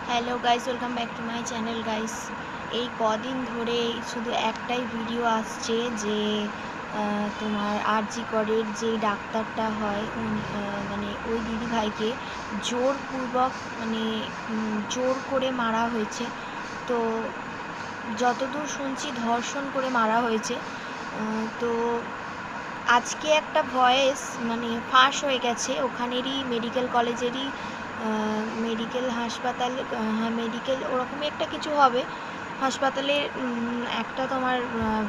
Hello guys, welcome back to my channel guys. এই কদিন ধরে শুধু একটাই ভিডিও আসছে যে তোমার আরজি করের যে ডাক্তারটা হয় মানে ওই দিদিভাইকে জোরপূর্বক মানে জোর করে মারা হয়েছে। তো যতদূর শুনছি ধর্ষণ করে মারা হয়েছে। তো আজকে একটা ভয়েস মানে ফাঁস হয়ে গেছে ওখানেরই মেডিকেল কলেজেরই মেডিকেল হাসপাতাল, হ্যাঁ মেডিকেল ওরকমই একটা কিছু হবে হাসপাতালে। একটা তোমার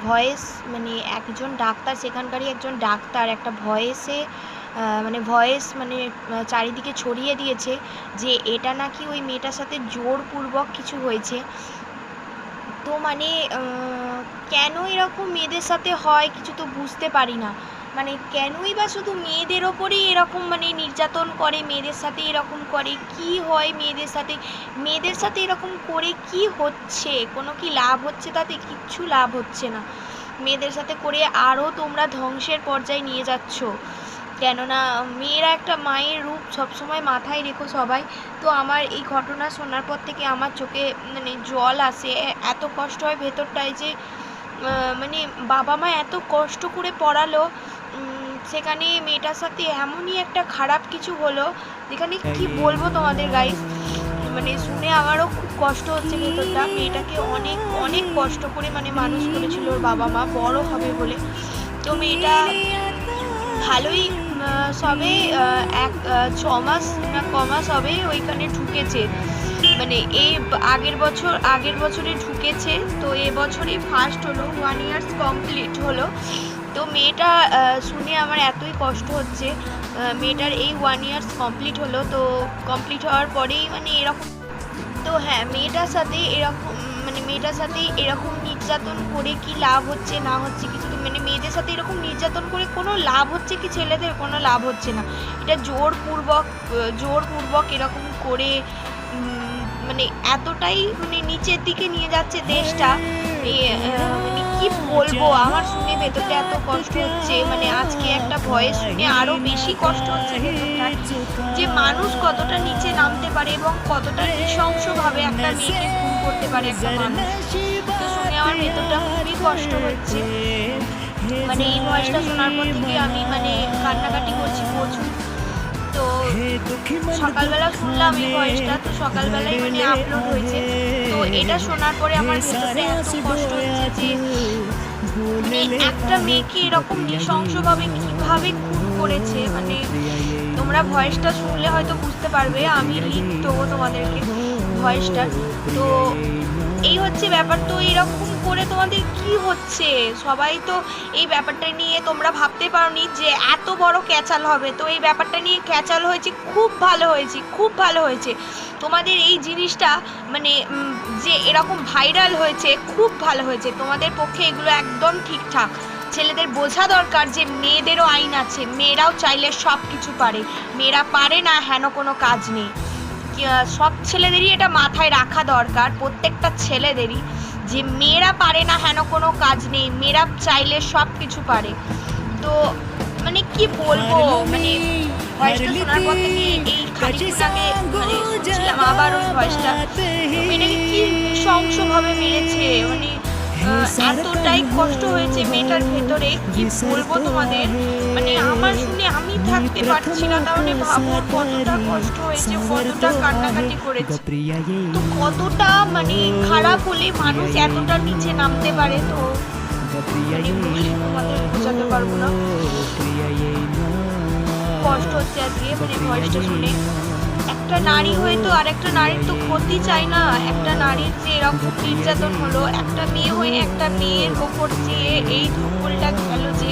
ভয়েস মানে একজন ডাক্তার, সেখানকারই একজন ডাক্তার একটা ভয়েস মানে চারিদিকে ছড়িয়ে দিয়েছে যে এটা নাকি ওই মেয়েটার সাথে জোরপূর্বক কিছু হয়েছে। তো মানে কেন এরকম মেয়েদের সাথে হয় কিছু তো বুঝতে পারি না। মানে কেনই বা শুধু মেয়েদের ওপরেই এরকম মানে নির্যাতন করে, মেয়েদের সাথে এরকম করে, কি হয় মেয়েদের সাথে এরকম করে কি হচ্ছে? কোনো কি লাভ হচ্ছে? তাতে কিচ্ছু লাভ হচ্ছে না। মেয়েদের সাথে করে আরও তোমরা ধ্বংসের পর্যায়ে নিয়ে যাচ্ছ। কেননা মেয়েরা একটা মায়ের রূপ সবসময় মাথায় রেখো সবাই। তো আমার এই ঘটনা শোনার পর থেকে আমার চোখে মানে জল আসে, এত কষ্ট হয় ভেতরটায় যে মানে বাবা মা এত কষ্ট করে পড়ালো, সেখানে মেয়েটার সাথে এমনই একটা খারাপ কিছু হলো যেখানে কি বলবো তোমাদের গাইস। মানে শুনে আমারও খুব কষ্ট হচ্ছে ভেতরটা। মেয়েটাকে অনেক অনেক কষ্ট করে মানে মানুষ করেছিল ওর বাবা মা বড় হবে বলে। তো মেয়েটা ভালোই সবে এক 6 মাস না কমাস হবে ওইখানে ঢুকেছে। মানে এই আগের বছরে ঢুকেছে। তো এবছরই ফার্স্ট হলো, 1 ইয়ার্স কমপ্লিট হলো। তো মেয়েটা শুনে আমার এতই কষ্ট হচ্ছে। মেয়েটার এই 1 ইয়ার্স কমপ্লিট হলো, তো কমপ্লিট হওয়ার পরেই মানে এরকম। তো হ্যাঁ, মেয়েটার সাথে এরকম নির্যাতন করে কি লাভ হচ্ছে না হচ্ছে কিছু তো, মানে মেয়েদের সাথে এরকম নির্যাতন করে কোনো লাভ হচ্ছে কি? ছেলেদের কোনো লাভ হচ্ছে না। এটা জোরপূর্বক এরকম করে মানে এতটাই মানে নিচের দিকে নিয়ে যাচ্ছে দেশটা। মানে কি বলবো, আমার শুনে ভেতরটা এত কষ্ট হচ্ছে। মানে আজকে একটা ভয়েস শুনে আরো বেশি কষ্ট হচ্ছে ভেতরটা, যে মানুষ কতটা নিচে নামতে পারে এবং কতটা নৃশংসভাবে একটা মেয়েকে খুন করতে পারে একটা মানুষ। তো শুনে আমার ভেতরটা খুবই কষ্ট হচ্ছে। মানে এই ভয়েসটা শোনার পর থেকে আমি মানে কান্নাকাটি করছি প্রচুর। তো সকালবেলা শুনলাম এই ভয়েসটা, তো সকালবেলায় মানে আপলোড হয়েছে। তো এটা শোনার পরে আমার ভেতরটা এত কষ্ট হচ্ছে যে মানে একটা মেয়েকে এরকম নৃশংসভাবে কিভাবে খুন করেছে। মানে তোমরা ভয়েসটা শুনলে হয়তো বুঝতে পারবে, আমি লিঙ্ক দেবো তোমাদেরকে ভয়েসটার। তো এই হচ্ছে ব্যাপার। তো এরকম করে তোমাদের কি হচ্ছে? সবাই তো এই ব্যাপারটা নিয়ে তোমরা ভাবতে পারোনি যে এত বড় ক্যাচাল হবে। তো এই ব্যাপারটা নিয়ে ক্যাচাল হয়েছে, খুব ভালো হয়েছে, খুব ভালো হয়েছে। তোমাদের এই জিনিসটা মানে যে এরকম ভাইরাল হয়েছে খুব ভালো হয়েছে। তোমাদের পক্ষে এগুলো একদম ঠিকঠাক। ছেলেদের বোঝা দরকার যে মেয়েদেরও আইন আছে, মেয়েরাও চাইলে সব কিছু পারে। মেয়েরা পারে না হেন কোনো কাজ নেই। সব ছেলেদেরই এটা মাথায় রাখা দরকার, প্রত্যেকটা ছেলেদেরই, যে মেয়েরা পারে না হেন কোনো কাজ নেই, মেয়েরা চাইলে সব কিছু পারে। তো মানে কি বলবো, মানে ভয়েসটা শোনার পর থেকে এই খানিকক্ষণ আগে মানে শুনছিলাম আবার ওই ভয়েসটা। মেয়েটাকে কি নৃশংসভাবে মেরেছে, মানে এতটাই কষ্ট হয়েছে মেয়েটার ভেতরে, কি বলবো তোমাদের। মানে আমার শুনে আমি থাকতে পারছি না। তাহলে ভাবো কতটা কষ্ট হয়েছে, কতটা কান্নাকাটি করেছে। তো কতটা মানে খারাপ হলে মানুষ এতটা নিচে নামতে পারে। তো মানে বলে তোমাদের বোঝাতে পারবো না, কষ্ট হচ্ছে আজকে মানে ভয়েসটা শুনে। একটা নারী হয়ে তো আর একটা নারীর তো ক্ষতি চাই না। একটা নারীর যে এরকম নির্যাতন হলো, একটা মেয়ে হয়ে একটা মেয়ের ওপর যে এই ধুমুলটা গেল, যে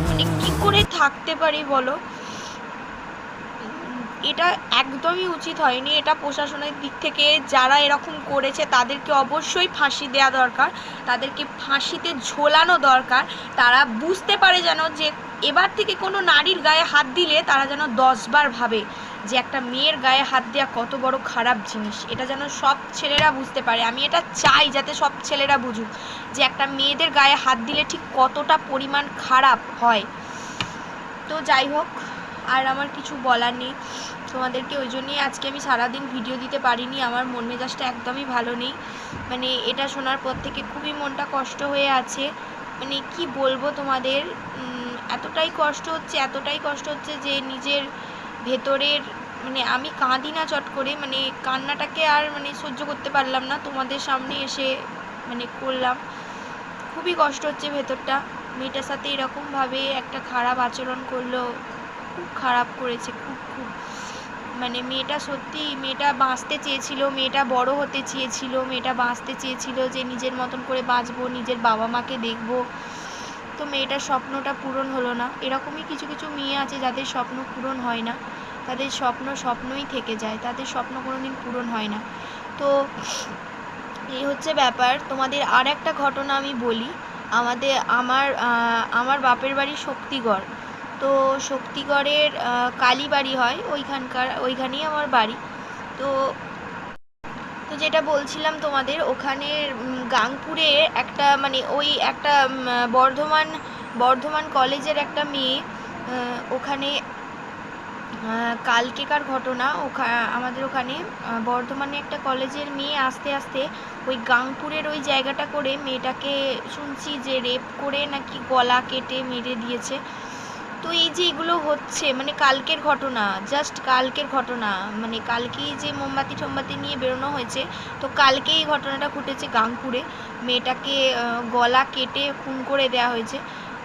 মানে কি করে থাকতে পারি বলো? এটা একদমই উচিত হয়নি। এটা প্রশাসনের দিক থেকে যারা এরকম করেছে তাদেরকে অবশ্যই ফাঁসি দেওয়া দরকার, তাদেরকে ফাঁসিতে ঝোলানো দরকার। তারা বুঝতে পারে যেন যে এবার থেকে কোনো নারীর গায়ে হাত দিলে তারা যেন 10বার ভাবে যে একটা মেয়ের গায়ে হাত দেওয়া কত বড় খারাপ জিনিস। এটা যেন সব ছেলেরা বুঝতে পারে। আমি এটা চাই যাতে সব ছেলেরা বুঝুক যে একটা মেয়েদের গায়ে হাত দিলে ঠিক কতটা পরিমাণ খারাপ হয়। তো যাই হোক, আর আমার কিছু বলার নেই। তোমাদেরকে। ওই জন্যই আজকে আমি সারাদিন ভিডিও দিতে পারিনি। আমার মন মেজাজটা একদমই ভালো নেই। মানে এটা শোনার পর থেকে খুবই মনটা কষ্ট হয়ে আছে। মানে কি বলবো তোমাদের, এতটাই কষ্ট হচ্ছে যে নিজের ভেতরের মানে আমি কাঁদি না চট করে, মানে কান্নাটাকে আর মানে সহ্য করতে পারলাম না, তোমাদের সামনে এসে মানে করলাম। খুবই কষ্ট হচ্ছে ভেতরটা। মেয়েটার সাথে এরকমভাবে একটা খারাপ আচরণ করলো, খুব খারাপ করেছে, খুব খুব মানে মেয়েটা বাঁচতে চেয়েছিল, মেয়েটা বড় হতে চেয়েছিল, মেয়েটা বাঁচতে চেয়েছিল যে নিজের মতন করে বাঁচবো, নিজের বাবা মাকে দেখবো। তো মেয়েটার স্বপ্নটা পূরণ হলো না। এরকমই কিছু কিছু মেয়ে আছে যাদের স্বপ্ন পূরণ হয় না, তাদের স্বপ্নই থেকে যায়, তাদের স্বপ্ন কোনোদিন পূরণ হয় না। তো এই হচ্ছে ব্যাপার। তোমাদের আর একটা ঘটনা আমি বলি। আমার বাপের বাড়ি শক্তিগড়। তো শক্তিগড়ের কালীবাড়ি হয়, ওইখানেই আমার বাড়ি। তো তো যেটা বলছিলাম তোমাদের, ওখানে গাংপুরে একটা মানে ওই একটা বর্ধমান কলেজের একটা মেয়ে, ওখানে কালকেকার ঘটনা। আমাদের ওখানে বর্ধমানে একটা কলেজের মেয়ে আস্তে আস্তে ওই গাংপুরের ওই জায়গাটা করে মেয়েটাকে শুনছি যে রেপ করে নাকি গলা কেটে মেরে দিয়েছে। তো এই যে এগুলো হচ্ছে মানে কালকের ঘটনা, জাস্ট কালকের ঘটনা, মানে কালকেই যে মোমবাতি নিয়ে বেরোনো হয়েছে, তো কালকেই এই ঘটনাটা ঘটেছে গাংপুরে। মেয়েটাকে গলা কেটে খুন করে দেওয়া হয়েছে।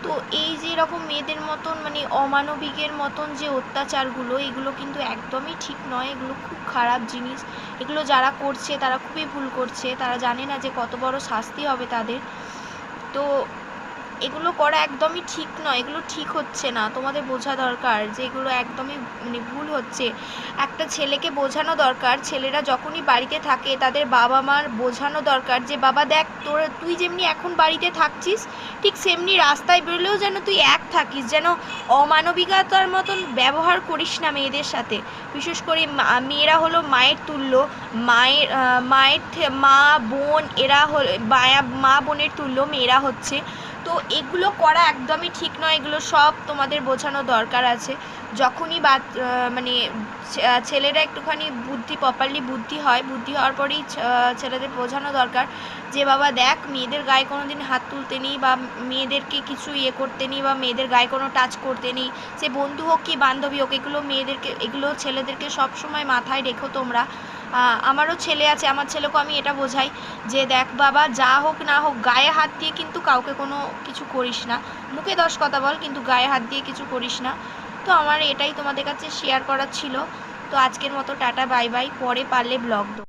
তো এই যে এরকম মেয়েদের মতন মানে অমানবিকের মতন যে অত্যাচারগুলো, এগুলো কিন্তু একদমই ঠিক নয়, এগুলো খুব খারাপ জিনিস। এগুলো যারা করছে তারা খুবই ভুল করছে, তারা জানে না যে কত বড় শাস্তি হবে তাদের। তো এগুলো করা একদমই ঠিক নয়, এগুলো ঠিক হচ্ছে না। তোমাদের বোঝা দরকার যে এগুলো একদমই মানে ভুল হচ্ছে। একটা ছেলেকে বোঝানো দরকার, ছেলেরা যখনই বাড়িতে থাকে তাদের বাবা মার বোঝানো দরকার যে বাবা দেখ, তুই যেমনি এখন বাড়িতে থাকছিস ঠিক সেমনি রাস্তায় বেরোলেও যেন তুই এক থাকিস, যেন অমানবিকতার মতন ব্যবহার করিস না মেয়েদের সাথে। বিশেষ করে মেয়েরা হলো মায়ের তুল্য, মা বোন এরা হলো মা বোনের তুল্য মেয়েরা হচ্ছে। তো এগুলো করা একদমই ঠিক নয়, এগুলো সব তোমাদের বোঝানো দরকার আছে। যখনই মানে ছেলেরা একটুখানি প্রপারলি বুদ্ধি হওয়ার পরেই ছেলেদের বোঝানো দরকার যে বাবা দেখ, মেয়েদের গায়ে কোনো দিন হাত তুলতে নেই, বা মেয়েদেরকে কিছু করতে নেই, বা মেয়েদের গায়ে কোনো টাচ করতে নেই, সে বন্ধু হোক কি বান্ধবী হোক। এগুলো ছেলেদেরকে সবসময় মাথায় রেখো তোমরা। আমারও ছেলে আছে, আমার ছেলেকেও আমি এটা বোঝাই যে দেখ বাবা, যা হোক না হোক গায়ে হাত দিয়ে কিন্তু কাউকে কোনো কিছু করিস না। মুখে 10 কথা বল, কিন্তু গায়ে হাত দিয়ে কিছু করিস না। তো আমার এটাই তোমাদের কাছে শেয়ার করার ছিল। তো আজকের মতো টাটা বাই বাই, পরে পারলে ব্লগ দেবো।